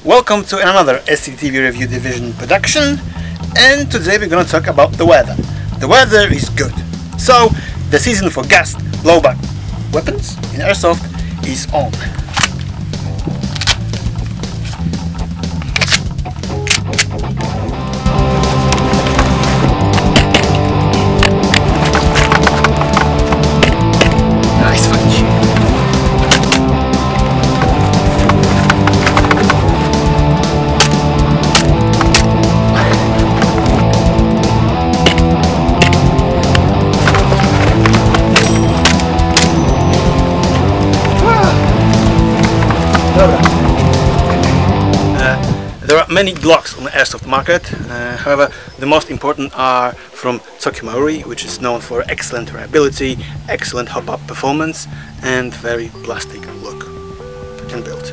Welcome to another SCDTV Review Division production, and today we're going to talk about the weather. The weather is good, so the season for gas blowback weapons in Airsoft is on. Nice finish. There are many Glocks on the Airsoft market, however the most important are from Tokyo, which is known for excellent reliability, excellent hop-up performance and very plastic look and build.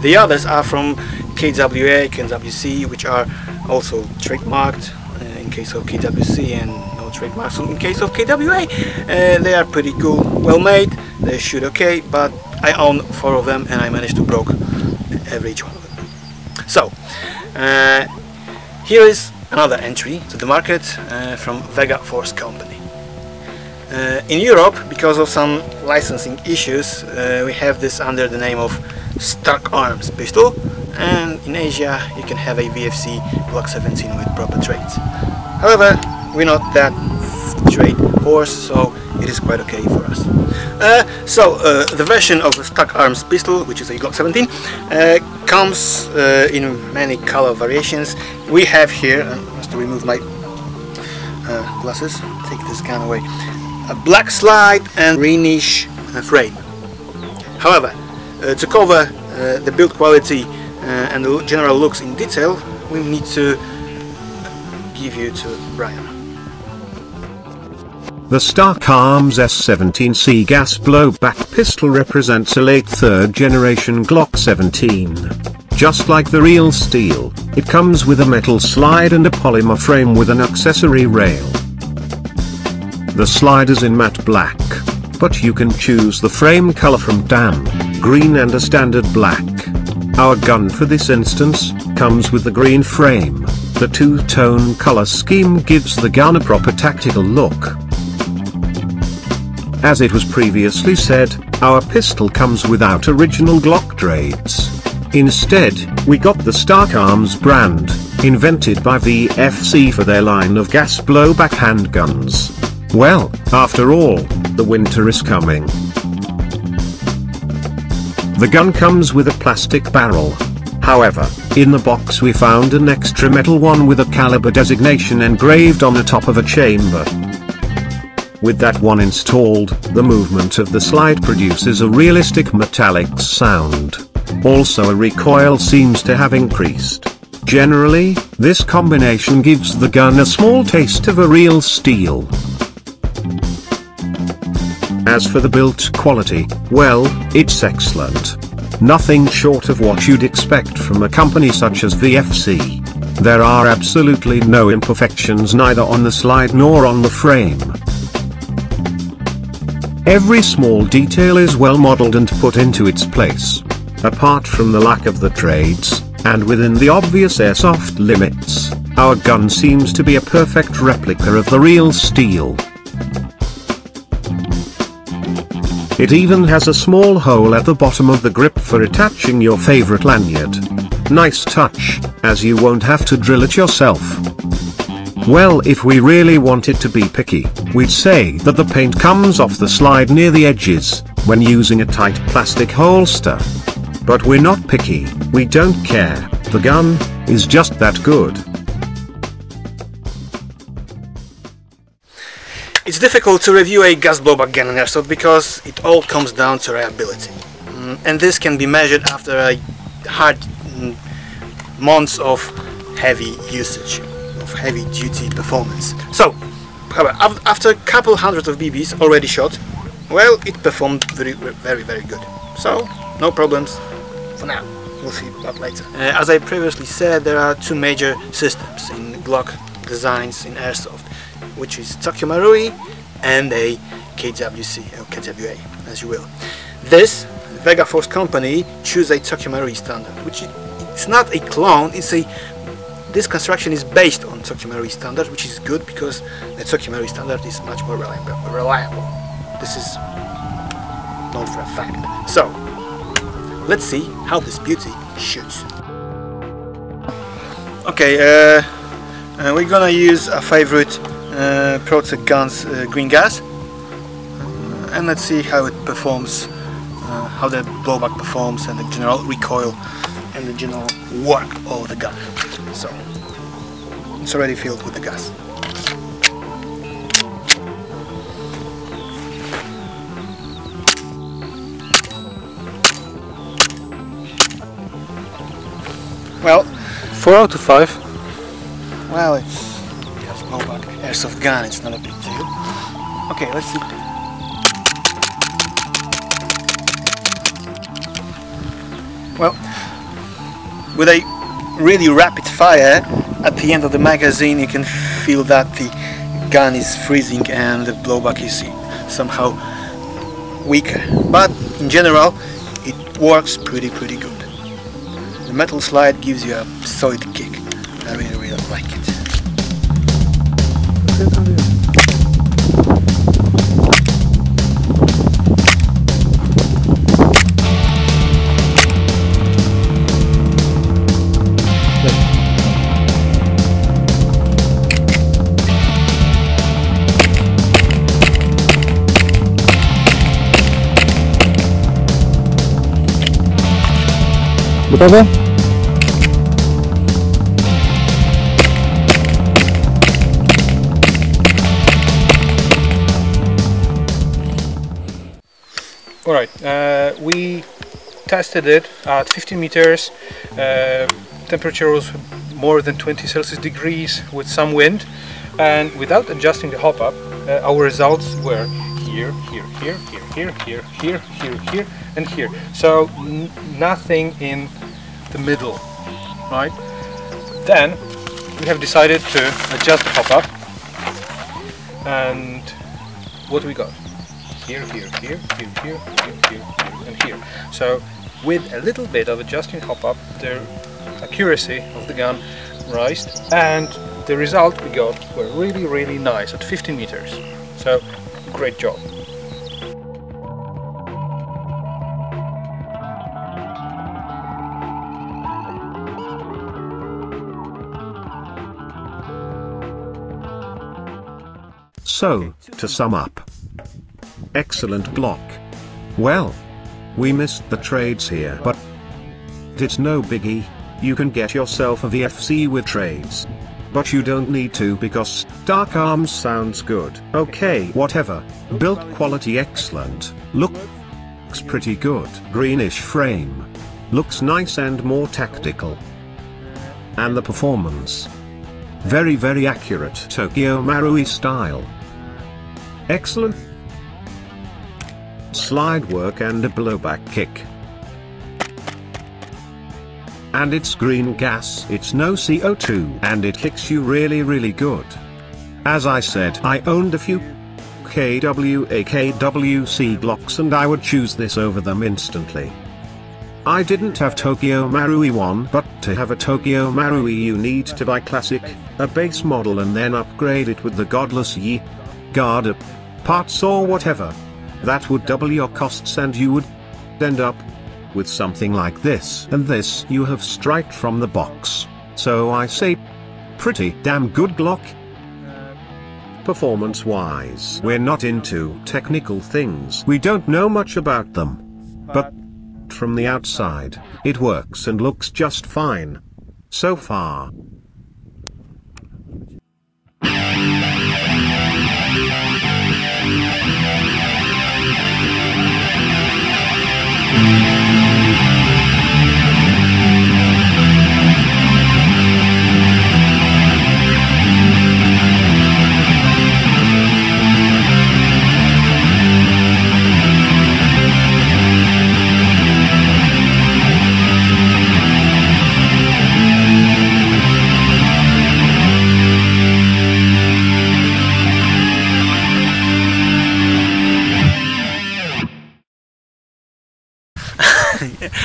The others are from KWA, KWC, which are also trademarked in case of KWC and no trademarks in case of KWA. They are pretty cool, well made, they shoot okay, but I own 4 of them and I managed to broke each one of them. So, here is another entry to the market from Vega Force Company. In Europe, because of some licensing issues, we have this under the name of Stock Arms pistol, and in Asia you can have a VFC Glock 17 with proper trades. However, we're not that trade horse, so it is quite okay for us. The version of the Stock Arms pistol, which is a Glock 17, comes in many color variations. We have here, I must remove my glasses, take this gun away, a black slide and greenish frame. However, to cover the build quality and the general looks in detail, we need to give you to Brian. The Stock Arms S17C gas blowback pistol represents a late 3rd generation Glock 17. Just like the real steel, it comes with a metal slide and a polymer frame with an accessory rail. The slide is in matte black, but you can choose the frame color from tan, green and a standard black. Our gun for this instance comes with the green frame. The two-tone color scheme gives the gun a proper tactical look. As it was previously said, our pistol comes without original Glock trades. Instead, we got the Stock Arms brand, invented by VFC for their line of gas blowback handguns. Well, after all, the winter is coming. The gun comes with a plastic barrel. However, in the box we found an extra metal one with a caliber designation engraved on the top of a chamber. With that one installed, the movement of the slide produces a realistic metallic sound. Also, a recoil seems to have increased. Generally, this combination gives the gun a small taste of a real steel. As for the build quality, well, it's excellent. Nothing short of what you'd expect from a company such as VFC. There are absolutely no imperfections neither on the slide nor on the frame. Every small detail is well modeled and put into its place. Apart from the lack of the trades, and within the obvious airsoft limits, our gun seems to be a perfect replica of the real steel. It even has a small hole at the bottom of the grip for attaching your favorite lanyard. Nice touch, as you won't have to drill it yourself. Well, if we really wanted to be picky, we'd say that the paint comes off the slide near the edges, when using a tight plastic holster. But we're not picky, we don't care, the gun is just that good. It's difficult to review a gas blowback gun in Airsoft because it all comes down to reliability. And this can be measured after a hard months of heavy usage, of heavy duty performance. So, however, after a couple hundred of BBs already shot, well, it performed very good. So, no problems for now. We'll see that later. As I previously said, there are 2 major systems in Glock designs in Airsoft, which is Tokyo and a KWC, or KWA, as you will. This Vega Force Company choose a Tokyo standard, which It's not a clone, this construction is based on Tokyo standard, which is good because the Tokyo standard is much more reliable. This is known for a fact. So, let's see how this beauty shoots. Okay, we're gonna use a favorite Protec Guns green gas, and let's see how it performs, how the blowback performs, and the general recoil and the general work of the gun. So, it's already filled with the gas. Well, 4 out of 5. Well, it's just blowback airsoft gun, it's not a big deal. Okay, let's see. Well, with a really rapid fire, at the end of the magazine you can feel that the gun is freezing and the blowback is somehow weaker. But in general, it works pretty good. The metal slide gives you a solid kick. I really like it. Gotowe? Alright, we tested it at 15 meters, temperature was more than 20 Celsius degrees with some wind, and without adjusting the hop up, our results were here, and here. So nothing in the middle, right? Then we have decided to adjust the hop up, and what we got? Here, and here. So with a little bit of adjusting hop up, the accuracy of the gun raised, and the result we got were really nice at 15 meters. So great job. So, to sum up. Excellent Glock. Well, we missed the trades here, but it's no biggie. You can get yourself a VFC with trades. But you don't need to because Dark Arms sounds good. Okay, whatever. Build quality excellent. Looks pretty good. Greenish frame. Looks nice and more tactical. And the performance. Very accurate Tokyo Marui style. Excellent slide work and a blowback kick. And it's green gas, it's no CO2, and it kicks you really good. As I said, I owned a few KWC Glocks and I would choose this over them instantly. I didn't have Tokyo Marui 1, but to have a Tokyo Marui you need to buy classic, a base model, and then upgrade it with the godless guard parts or whatever. That would double your costs and you would end up with something like this, and this you have straight from the box. So I say, pretty damn good Glock. Performance wise, we're not into technical things, we don't know much about them. But from the outside, it works and looks just fine. So far.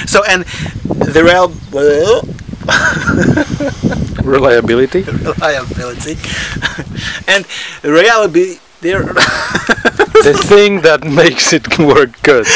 So, and the Reliability. Reliability. And reliability. The thing that makes it work good.